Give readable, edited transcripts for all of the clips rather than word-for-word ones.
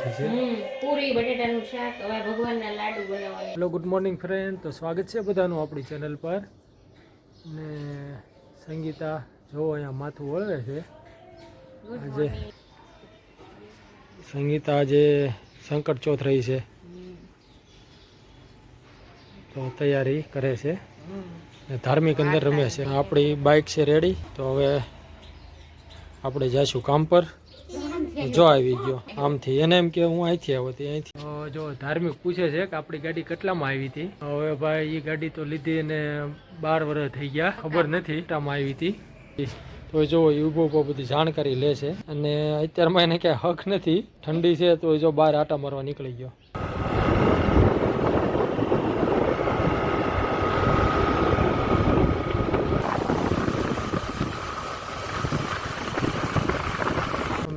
નાખી છે પૂરી બટેટાનું શાક હવે ભગવાનના લાડુ બનાવવાના. હેલો ગુડ મોર્નિંગ ફ્રેન્ડ, તો સ્વાગત છે બધાનું આપણી ચેનલ પર. ને સંગીતા જો અહીંયા માથું વળવે છે. આજે સંગીતા આજે સંકટ ચોથ રહી છે તો તૈયારી કરે છે. ધાર્મિક અંદર રમે છે. આપણી બાઇક છે રેડી, તો હવે આપણે જઈશું કામ પર. જો આવી ગયો આમથી, એને એમ કે હું અહીંથી આવ્યો હતી અહીંથી. જો ધાર્મિક પૂછે છે કે આપણી ગાડી કેટલામાં આવી હતી. હવે ભાઈ એ ગાડી તો લીધી અને 12 વર્ષ થઈ ગયા, ખબર નથી કેટલામાં આવી હતી. તો જો એ ઊભો ઊભો બધી જાણકારી લે છે અને અત્યારમાં એને ક્યાંય હક નથી. ઠંડી છે તો જો બહાર આટા મારવા નીકળી ગયો.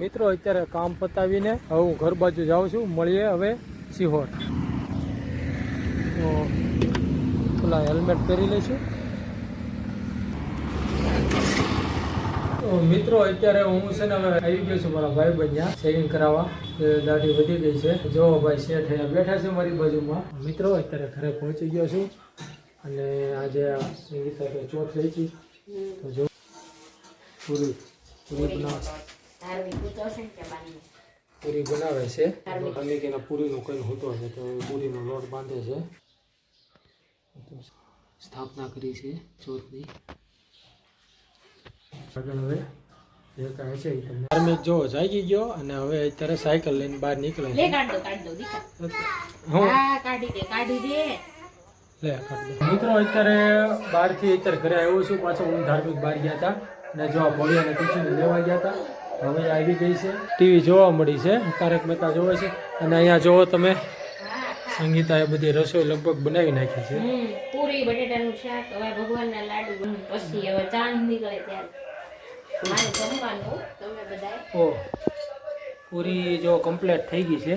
મિત્રો અત્યારે કામ પતાવીને હવે હું ઘર બાજુ જાઉં છું. મળીએ હવે સિહોર. તો પેલા હેલ્મેટ પહેરી લઈશું. તો મિત્રો અત્યારે હું છે ને હવે આવી ગયો છું મારા ભાઈ બહેન ત્યાં શેવિંગ કરાવવા. દાઢી વધી ગઈ છે. જો ભાઈ શેઠ અહીંયા બેઠા છે મારી બાજુમાં. મિત્રો અત્યારે ઘરે પહોંચી ગયો છું અને આજે સંગીતા કે ચોથ રહી હતી તો જો પૂરી બનાવે પૂરી બનાવે છે. અમેરિકાના પૂરીનું કંઈ હોતો છે તો પૂરીનો લોટ બાંધે છે. સ્થાપના કરી છે ચોથની. આગળ હવે જે કાંઈ છે ધાર્મિક જો જાગી ગયો અને હવે અત્યારે સાયકલ લઈને બહાર નીકળે છે. મિત્રો અત્યારે બહારથી અત્યારે ઘરે આવ્યો છું. પાછો હું ધાર્મિક બહાર ગયા હતા અને જો આ ભવ્યાને ટિફિન લેવા ગયા હતા. હવે આવી ગઈ છે. ટીવી જોવા મળી છે, તારક મહેતા જોવે છે. અને અહીંયા જોવો તમે સંગીતાએ બધી રસોઈ લગભગ બનાવી નાખી છે. પૂરી બટેટાનું શાક હવે ભગવાનના લાડુ પછી હવે ચાંદ નીકળે ત્યારે મારે જમવાનું. તમે બધાય ઓ પૂરી જો કમ્પ્લીટ થઈ ગઈ છે.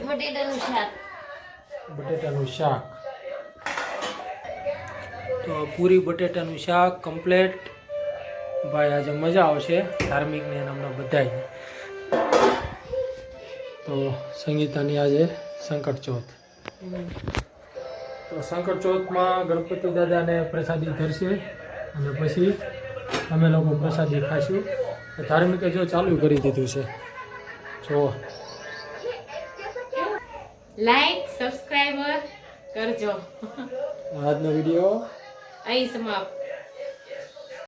બટેટાનું શાક તો પૂરી બટેટાનું શાક કમ્પ્લીટ. ભાઈ આજે મજા આવશે ધાર્મિકને હમણાં બધાય. તો સંગીતાની આજે સંકટ ચોથ. તો સંકટ ચોથમાં ગણપતિ દાદાને પ્રસાદી ધરશે અને પછી અમે લોકો પ્રસાદી ખાઈશું. ધાર્મિકે જો ચાલુ કરી દીધું છે. જો લાઈક સબસ્ક્રાઇબર કરજો. આજનો વિડીયો અહીં સમાપ્ત.